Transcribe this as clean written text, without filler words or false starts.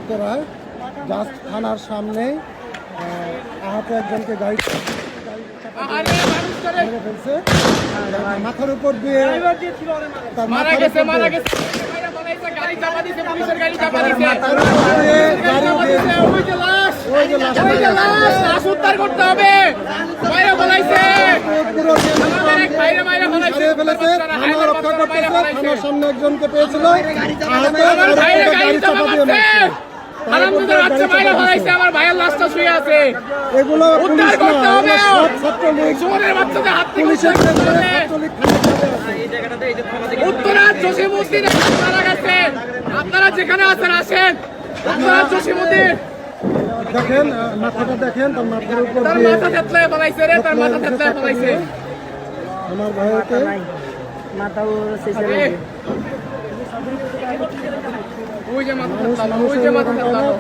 উত্তরায় জাস্ট থানার সামনেই আহত একজনকে গাড়ি মেরে ফেলছে। মাথার উপর দিয়ে তার মাথার উপর দিয়ে গাড়ি দিয়ে ওই যে লাশ উদ্ধার করতে হবে। বাইরে বলাইছে পুরো হারিয়ে ফেলেছে। থানা রক্ষা করতেছে, থানার সামনে একজনকে পেয়েছিল আহত, আমার ভাইরে গাড়ি চাপা দিয়ে মারছে। হারামজাদার বাচ্চা বাইরে বলাইছে আমার ভাইয়ের লাশটা শুয়ে আছে। এগুলো পুলিশ উদ্ধার করতে না, হবে। এগুলো সব ছাত্রলীগ, চোরের বাচ্চাদের হাত থেকে পুলিশের উদ্ধার করতে নেতৃত্বে হবে। ছাত্রলীগ থানায় আছে। উত্তরার জসিমউদ্দিন মারা গেছে। আপনারা যেখানে আছেন আসেন। উত্তরার জসিমউদ্দিন দেখেন মাথাটা দেখেন, তার মাথার উপর তার দিয়ে মাথা থেতলে বলাইছে রে, তার মাথা থেতলে বলাইছে। আমার ভাইকে ওই যে মাথা থেতলালো, ওই যে মাথা থেতলালো।